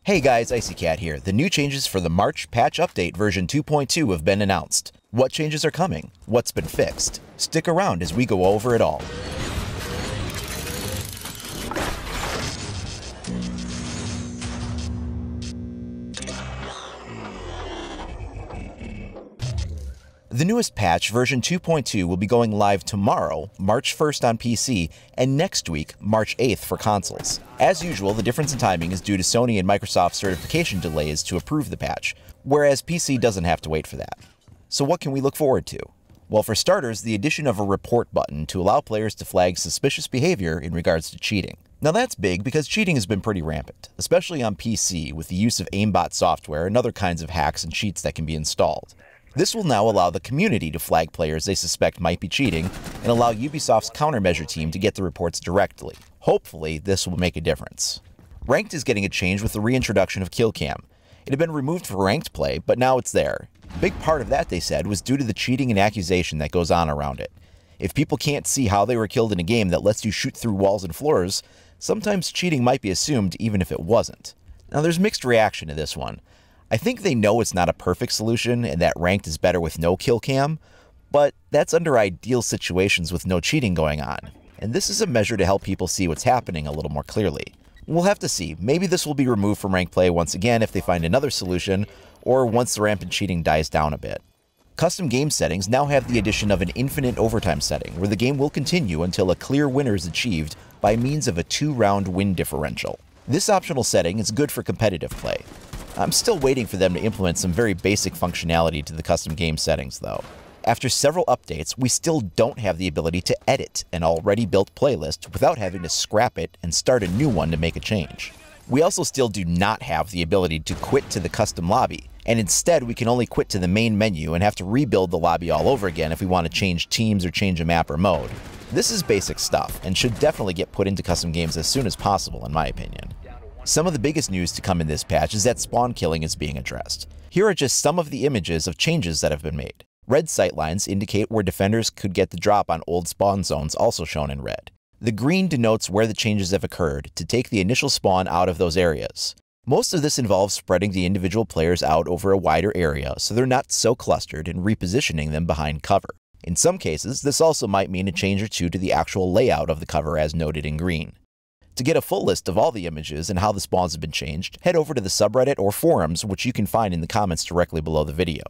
Hey guys, IcyCat here. The new changes for the March patch update version 2.2 have been announced. What changes are coming? What's been fixed? Stick around as we go over it all. The newest patch, version 2.2, will be going live tomorrow, March 1st on PC, and next week, March 8th for consoles. As usual, the difference in timing is due to Sony and Microsoft certification delays to approve the patch, whereas PC doesn't have to wait for that. So what can we look forward to? Well, for starters, the addition of a report button to allow players to flag suspicious behavior in regards to cheating. Now that's big because cheating has been pretty rampant, especially on PC with the use of aimbot software and other kinds of hacks and cheats that can be installed. This will now allow the community to flag players they suspect might be cheating and allow Ubisoft's countermeasure team to get the reports directly. Hopefully, this will make a difference. Ranked is getting a change with the reintroduction of Killcam. It had been removed for ranked play, but now it's there. A big part of that, they said, was due to the cheating and accusation that goes on around it. If people can't see how they were killed in a game that lets you shoot through walls and floors, sometimes cheating might be assumed even if it wasn't. Now there's mixed reaction to this one. I think they know it's not a perfect solution and that ranked is better with no kill cam, but that's under ideal situations with no cheating going on. And this is a measure to help people see what's happening a little more clearly. We'll have to see. Maybe this will be removed from ranked play once again if they find another solution, or once the rampant cheating dies down a bit. Custom game settings now have the addition of an infinite overtime setting, where the game will continue until a clear winner is achieved by means of a 2-round win differential. This optional setting is good for competitive play. I'm still waiting for them to implement some very basic functionality to the custom game settings though. After several updates, we still don't have the ability to edit an already built playlist without having to scrap it and start a new one to make a change. We also still do not have the ability to quit to the custom lobby, and instead we can only quit to the main menu and have to rebuild the lobby all over again if we want to change teams or change a map or mode. This is basic stuff and should definitely get put into custom games as soon as possible in my opinion. Some of the biggest news to come in this patch is that spawn killing is being addressed. Here are just some of the images of changes that have been made. Red sightlines indicate where defenders could get the drop on old spawn zones, also shown in red. The green denotes where the changes have occurred to take the initial spawn out of those areas. Most of this involves spreading the individual players out over a wider area so they're not so clustered and repositioning them behind cover. In some cases, this also might mean a change or two to the actual layout of the cover as noted in green. To get a full list of all the images and how the spawns have been changed, head over to the subreddit or forums, which you can find in the comments directly below the video.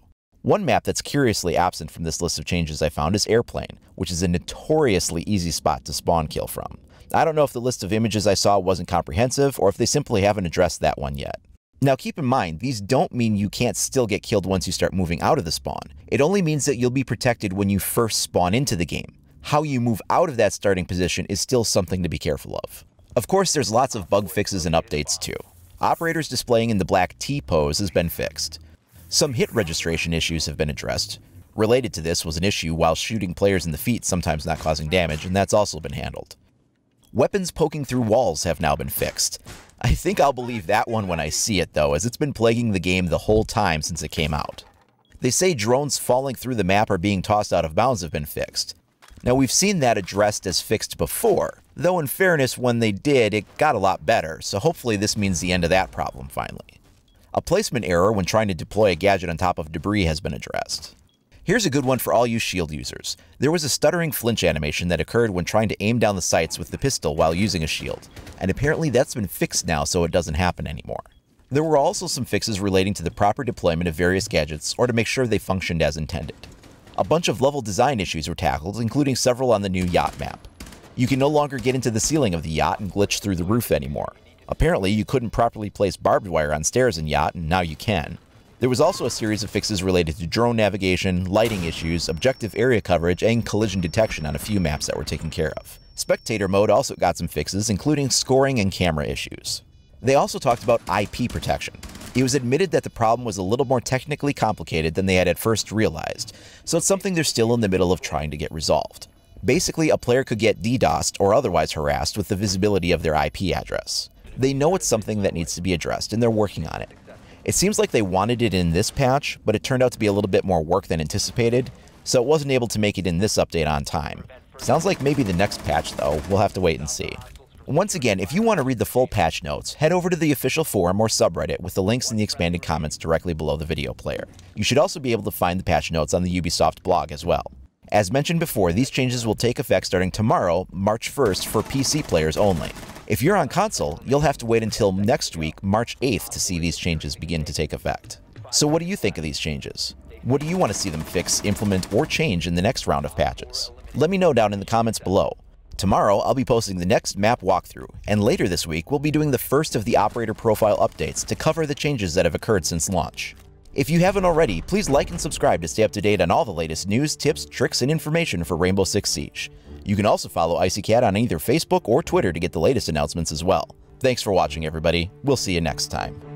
One map that's curiously absent from this list of changes I found is Airplane, which is a notoriously easy spot to spawn kill from. I don't know if the list of images I saw wasn't comprehensive or if they simply haven't addressed that one yet. Now keep in mind, these don't mean you can't still get killed once you start moving out of the spawn. It only means that you'll be protected when you first spawn into the game. How you move out of that starting position is still something to be careful of. Of course, there's lots of bug fixes and updates too. Operators displaying in the black T pose has been fixed. Some hit registration issues have been addressed. Related to this was an issue while shooting players in the feet, sometimes not causing damage, and that's also been handled. Weapons poking through walls have now been fixed. I think I'll believe that one when I see it though, as it's been plaguing the game the whole time since it came out. They say drones falling through the map or being tossed out of bounds have been fixed. Now we've seen that addressed as fixed before, though in fairness when they did it got a lot better, so hopefully this means the end of that problem finally. A placement error when trying to deploy a gadget on top of debris has been addressed. Here's a good one for all you shield users. There was a stuttering flinch animation that occurred when trying to aim down the sights with the pistol while using a shield, and apparently that's been fixed now so it doesn't happen anymore. There were also some fixes relating to the proper deployment of various gadgets or to make sure they functioned as intended. A bunch of level design issues were tackled, including several on the new yacht map. You can no longer get into the ceiling of the yacht and glitch through the roof anymore. Apparently, you couldn't properly place barbed wire on stairs in yacht, and now you can. There was also a series of fixes related to drone navigation, lighting issues, objective area coverage, and collision detection on a few maps that were taken care of. Spectator mode also got some fixes, including scoring and camera issues. They also talked about IP protection. It was admitted that the problem was a little more technically complicated than they had at first realized, so it's something they're still in the middle of trying to get resolved. Basically, a player could get DDoSed or otherwise harassed with the visibility of their IP address. They know it's something that needs to be addressed, and they're working on it. It seems like they wanted it in this patch, but it turned out to be a little bit more work than anticipated, so it wasn't able to make it in this update on time. Sounds like maybe the next patch though, we'll have to wait and see. Once again, if you want to read the full patch notes, head over to the official forum or subreddit with the links in the expanded comments directly below the video player. You should also be able to find the patch notes on the Ubisoft blog as well. As mentioned before, these changes will take effect starting tomorrow, March 1st, for PC players only. If you're on console, you'll have to wait until next week, March 8th, to see these changes begin to take effect. So what do you think of these changes? What do you want to see them fix, implement, or change in the next round of patches? Let me know down in the comments below. Tomorrow, I'll be posting the next map walkthrough, and later this week, we'll be doing the first of the operator profile updates to cover the changes that have occurred since launch. If you haven't already, please like and subscribe to stay up to date on all the latest news, tips, tricks, and information for Rainbow Six Siege. You can also follow IcyCat on either Facebook or Twitter to get the latest announcements as well. Thanks for watching, everybody. We'll see you next time.